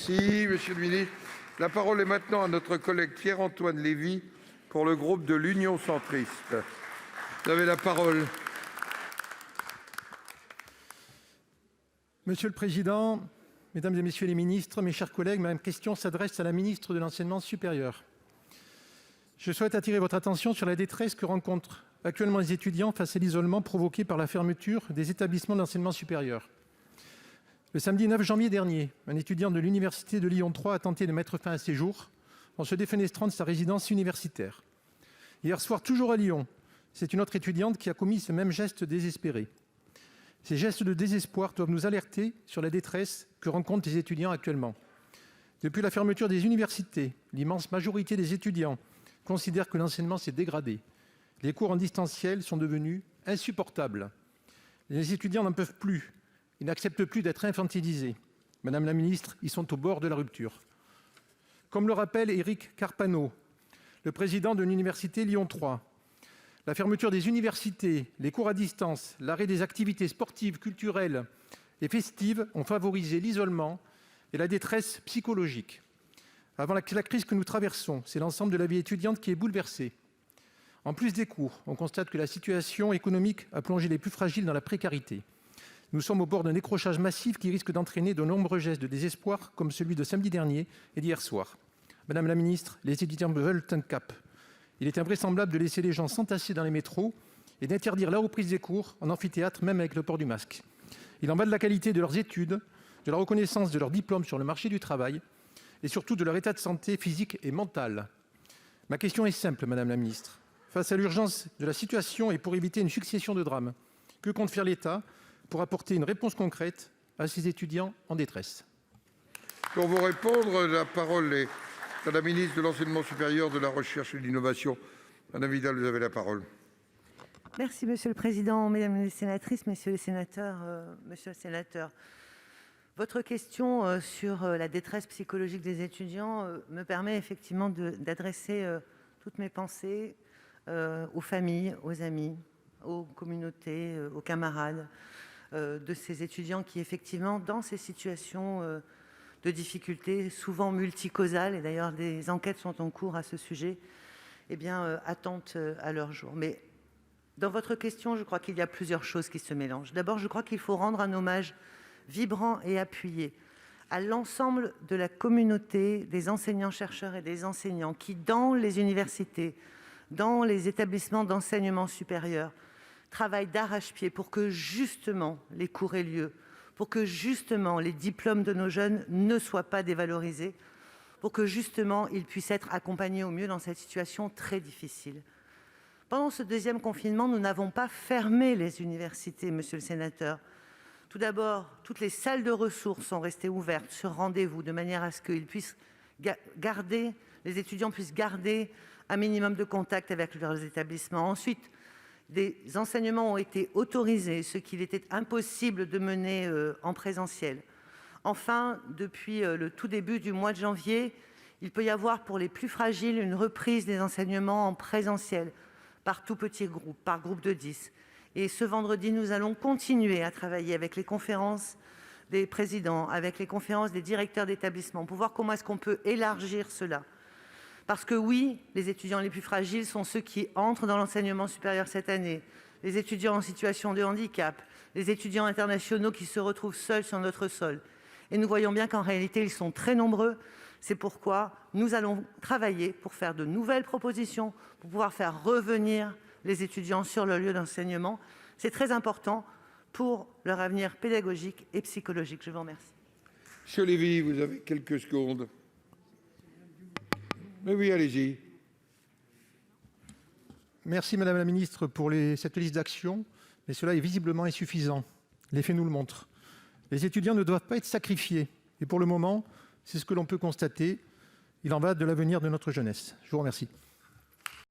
Merci, monsieur le ministre. La parole est maintenant à notre collègue Pierre-Antoine Levi pour le groupe de l'Union centriste. Vous avez la parole. Monsieur le président, mesdames et messieurs les ministres, mes chers collègues, ma question s'adresse à la ministre de l'Enseignement supérieur. Je souhaite attirer votre attention sur la détresse que rencontrent actuellement les étudiants face à l'isolement provoqué par la fermeture des établissements d'enseignement supérieur. Le samedi 9 janvier dernier, un étudiant de l'université de Lyon 3 a tenté de mettre fin à ses jours en se défenestrant de sa résidence universitaire. Hier soir, toujours à Lyon, c'est une autre étudiante qui a commis ce même geste désespéré. Ces gestes de désespoir doivent nous alerter sur la détresse que rencontrent les étudiants actuellement. Depuis la fermeture des universités, l'immense majorité des étudiants considèrent que l'enseignement s'est dégradé. Les cours en distanciel sont devenus insupportables. Les étudiants n'en peuvent plus. Ils n'acceptent plus d'être infantilisés. Madame la ministre, ils sont au bord de la rupture. Comme le rappelle Éric Carpano, le président de l'université Lyon 3, la fermeture des universités, les cours à distance, l'arrêt des activités sportives, culturelles et festives ont favorisé l'isolement et la détresse psychologique. Avant la crise que nous traversons, c'est l'ensemble de la vie étudiante qui est bouleversée. En plus des cours, on constate que la situation économique a plongé les plus fragiles dans la précarité. Nous sommes au bord d'un décrochage massif qui risque d'entraîner de nombreux gestes de désespoir, comme celui de samedi dernier et d'hier soir. Madame la ministre, les étudiants veulent un cap. Il est invraisemblable de laisser les gens s'entasser dans les métros et d'interdire la reprise des cours en amphithéâtre, même avec le port du masque. Il en va de la qualité de leurs études, de la reconnaissance de leur diplôme sur le marché du travail et surtout de leur état de santé physique et mental. Ma question est simple, Madame la ministre. Face à l'urgence de la situation et pour éviter une succession de drames, que compte faire l'État pour apporter une réponse concrète à ces étudiants en détresse? Pour vous répondre, la parole est à la ministre de l'Enseignement supérieur, de la Recherche et de l'Innovation. Madame Vidal, vous avez la parole. Merci, Monsieur le Président, Mesdames les sénatrices, Messieurs les sénateurs. Monsieur le sénateur, votre question sur la détresse psychologique des étudiants me permet effectivement d'adresser toutes mes pensées aux familles, aux amis, aux communautés, aux camarades de ces étudiants qui, effectivement, dans ces situations de difficultés, souvent multicausales, et d'ailleurs des enquêtes sont en cours à ce sujet, attendent à leur jour. Mais dans votre question, je crois qu'il y a plusieurs choses qui se mélangent. D'abord, je crois qu'il faut rendre un hommage vibrant et appuyé à l'ensemble de la communauté des enseignants-chercheurs et des enseignants qui, dans les universités, dans les établissements d'enseignement supérieur, travaillent d'arrache-pied pour que justement les cours aient lieu, pour que justement les diplômes de nos jeunes ne soient pas dévalorisés, pour que justement ils puissent être accompagnés au mieux dans cette situation très difficile. Pendant ce deuxième confinement, nous n'avons pas fermé les universités, monsieur le sénateur. Tout d'abord, toutes les salles de ressources sont restées ouvertes sur rendez-vous, de manière à ce que les étudiants puissent garder un minimum de contact avec leurs établissements. Ensuite, des enseignements ont été autorisés, ce qu'il était impossible de mener en présentiel. Enfin, depuis le tout début du mois de janvier, il peut y avoir pour les plus fragiles une reprise des enseignements en présentiel, par tout petit groupe, par groupe de 10. Et ce vendredi, nous allons continuer à travailler avec les conférences des présidents, avec les conférences des directeurs d'établissement, pour voir comment est-ce qu'on peut élargir cela. Parce que oui, les étudiants les plus fragiles sont ceux qui entrent dans l'enseignement supérieur cette année, les étudiants en situation de handicap, les étudiants internationaux qui se retrouvent seuls sur notre sol. Et nous voyons bien qu'en réalité, ils sont très nombreux. C'est pourquoi nous allons travailler pour faire de nouvelles propositions, pour pouvoir faire revenir les étudiants sur leur lieu d'enseignement. C'est très important pour leur avenir pédagogique et psychologique. Je vous remercie. Monsieur Lévy, vous avez quelques secondes. Mais oui, allez-y. Merci, Madame la ministre, pour cette liste d'actions, mais cela est visiblement insuffisant. Les faits nous le montrent. Les étudiants ne doivent pas être sacrifiés. Et pour le moment, c'est ce que l'on peut constater. Il en va de l'avenir de notre jeunesse. Je vous remercie.